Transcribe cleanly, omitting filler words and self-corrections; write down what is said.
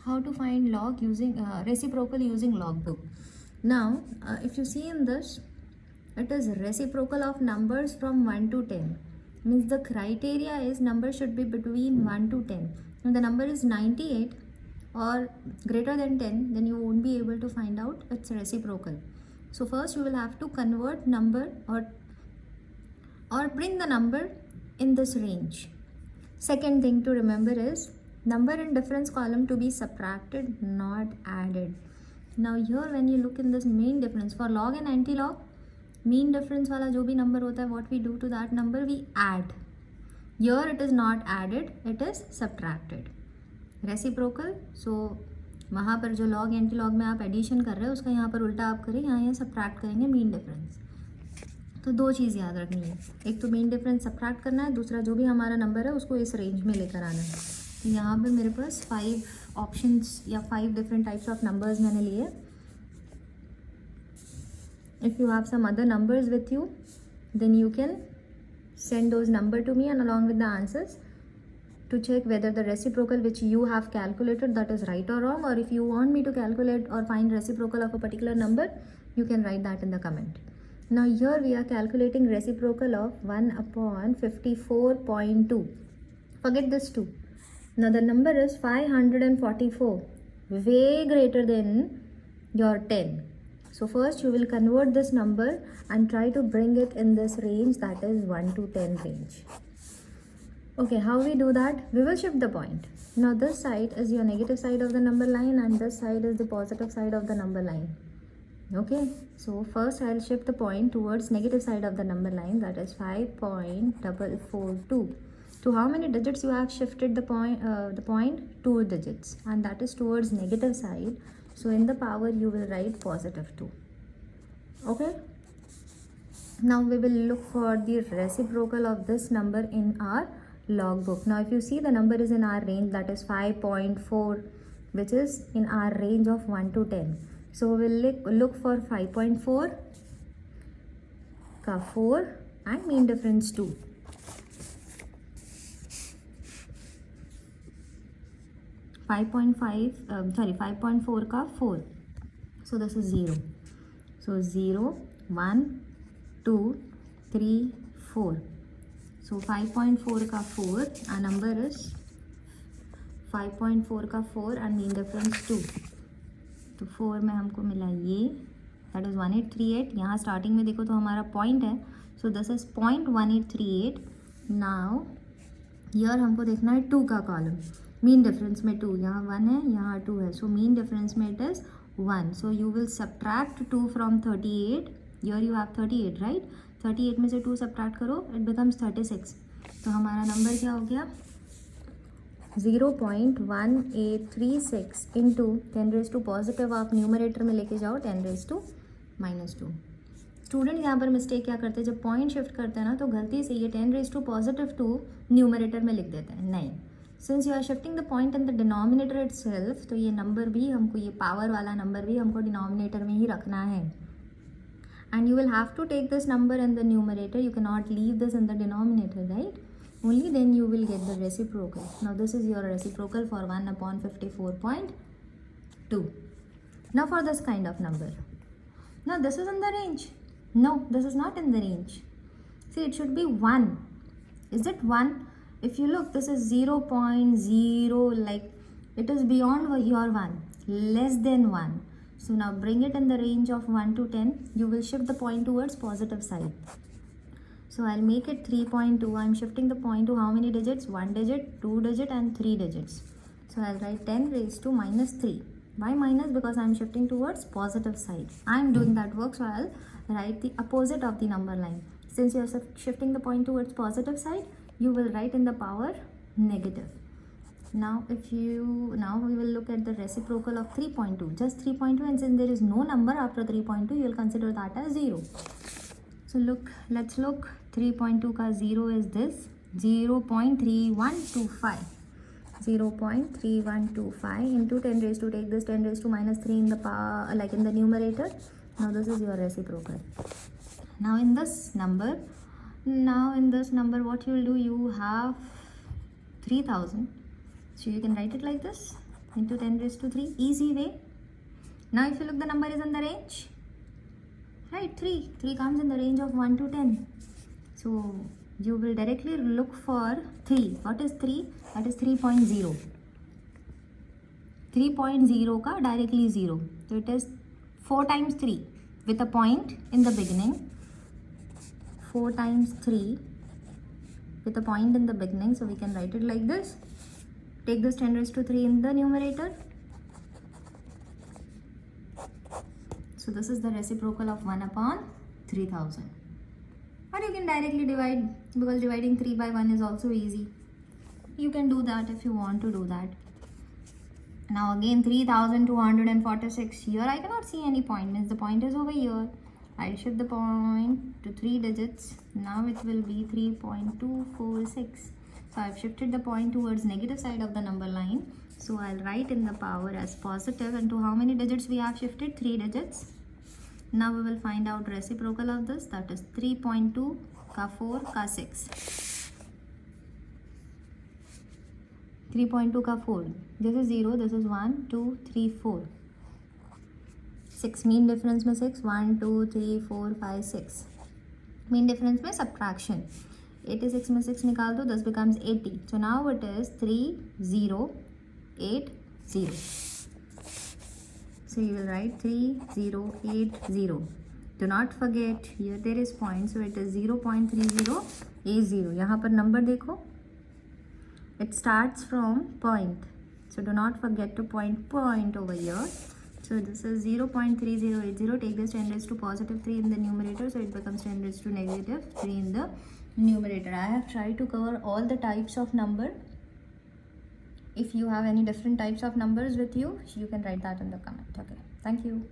how to find log using reciprocal using logbook. Now if you see in this, it is reciprocal of numbers from 1 to 10. Means the criteria is number should be between 1 to 10. If the number is 98 or greater than 10, then you won't be able to find out it's reciprocal. So first you will have to convert number or bring the number in this range. Second thing to remember is number in difference column to be subtracted, not added. Now here when you look in this mean difference for log and anti-log, mean difference वाला जो भी number होता है, what we do to that number, we add. Here it is not added, it is subtracted. Reciprocal, so वहाँ पर जो log anti log में आप एडिशन कर रहे हो उसका यहाँ पर उल्टा आप करें, यहाँ सब्ट्रैक्ट करेंगे मीन डिफरेंस. तो दो चीज़ याद रखनी है, एक तो मीन डिफरेंस सब्ट्रैक्ट करना है, दूसरा जो भी हमारा नंबर है उसको इस रेंज में लेकर आना है. तो यहाँ पर मेरे पास 5 ऑप्शंस या 5 डिफरेंट टाइप्स ऑफ नंबर्स मैंने लिए. If you have some other numbers with you, then you can send those number to me and along with the answers to check whether the reciprocal which you have calculated that is right or wrong, or if you want me to calculate or find reciprocal of a particular number, you can write that in the comment. Now here we are calculating reciprocal of 1 upon 54.2. Forget this 2. Now the number is 544, way greater than your 10. So first you will convert this number and try to bring it in this range, that is 1 to 10 range. Okay, how we do that? We will shift the point. Now this side is your negative side of the number line and this side is the positive side of the number line. Okay, so first I'll shift the point towards negative side of the number line, that is 5.442. To how many digits you have shifted the point? 2 digits, and that is towards negative side. So in the power you will write positive 2. Okay. Now we will look for the reciprocal of this number in our logbook. Now if you see the number is in our range, that is 5.4, which is in our range of 1 to 10. So we will look for 5.4 का 4 and mean difference 2. Five point four का 4. So this is 0. So 0, 1, 2, 3, 4. So 5.4 का 4, our number is 5.4 का 4 and mean difference 2. तो 4 में हमको मिला ये, that is 1838. यहाँ starting में देखो तो हमारा point है, so this is 0.1838. Now here हमको देखना है 2 का column. मीन डिफरेंस में 2, यहाँ 1 है, यहाँ 2 है, सो मीन डिफरेंस में it is 1. So you will subtract 2 from 38. Here you have 38, right? 38 में से 2 सब्ट्रैक्ट करो, इट बिकम्स 36. तो हमारा नंबर क्या हो गया? 0.1836 इंटू 10⁻² पॉजिटिव आप न्यूमरेटर में लेके जाओ 10⁻². स्टूडेंट यहाँ पर मिस्टेक क्या करते हैं, जब पॉइंट शिफ्ट करते हैं ना तो गलती से ये 10⁻² न्यूमरेटर में लिख देते हैं. नहीं, since you are shifting the point in the denominator itself, तो ये नंबर भी हमको, ये पावर वाला नंबर भी हमको डिनोमिनेटर में ही रखना है. And you will have to take this number in the numerator, you can not leave this in the denominator, right? Only then you will get the reciprocal. Now this is your reciprocal for 1 upon 54.2. Now for this kind of number, now this is in the range. No, this is not in the range. See, it should be 1. Is it 1? If you look, this is 0.0, like it is beyond your 1, less than 1. So now bring it in the range of 1 to 10. You will shift the point towards positive side. So I'll make it 3.2. I'm shifting the point to how many digits? 1 digit, 2 digit and 3 digits. So I'll write 10⁻³ Why minus? Because I'm shifting towards positive side. I'm doing that work, so I'll write the opposite of the number line. Since you're shifting the point towards positive side, you will write in the power negative. Now we will look at the reciprocal of 3.2, just 3.2, and since there is no number after 3.2, you will consider that as 0. So let's look. 3.2 का 0 is this, 0.3125. 0.3125 into 10⁻², take this 10⁻³ in the power, like in the numerator. Now this is your reciprocal. Now in this number, what you will do, you have 3000, so you can write it like this. into 10 raised to 3. Easy way. Now if you look, the number is in the range. Right, 3. 3 comes in the range of 1 to 10. So you will directly look for 3. What is 3? That is 3.0. 3.0 का directly 0. So it is 4 times 3 with a point in the beginning. 4 times 3 with a point in the beginning. So we can write it like this. Take this 10 raised to 3 in the numerator. So this is the reciprocal of 1 upon 3000. Or you can directly divide, because dividing 3 by 1 is also easy. You can do that if you want to do that. Now again 3246. Here I cannot see any point, means the point is over here. I'll shift the point to 3 digits. Now it will be 3.246. So I've shifted the point towards negative side of the number line. So I'll write in the power as positive. And to how many digits we have shifted? 3 digits. Now we will find out reciprocal of this. That is 3.2 ka 4 ka 6. 3.2 का 4. This is 0, this is 1, 2, 3, 4. 6 mean difference में 6, 1, 2, 3, 4, 5, 6. Mean difference में subtraction. 86 में 6 निकाल दो, this becomes 80. So now it is 3080. So you will write 3080. Do not forget, here there is point, so it is 0.3080. यहाँ पर number देखो. It starts from point, so do not forget to point over here. So this is 0.3080. Take this 10 raised to positive 3 in the numerator, so it becomes 10 raised to negative 3 in the numerator. I have tried to cover all the types of number. If you have any different types of numbers with you, you can write that in the comment. Okay, thank you.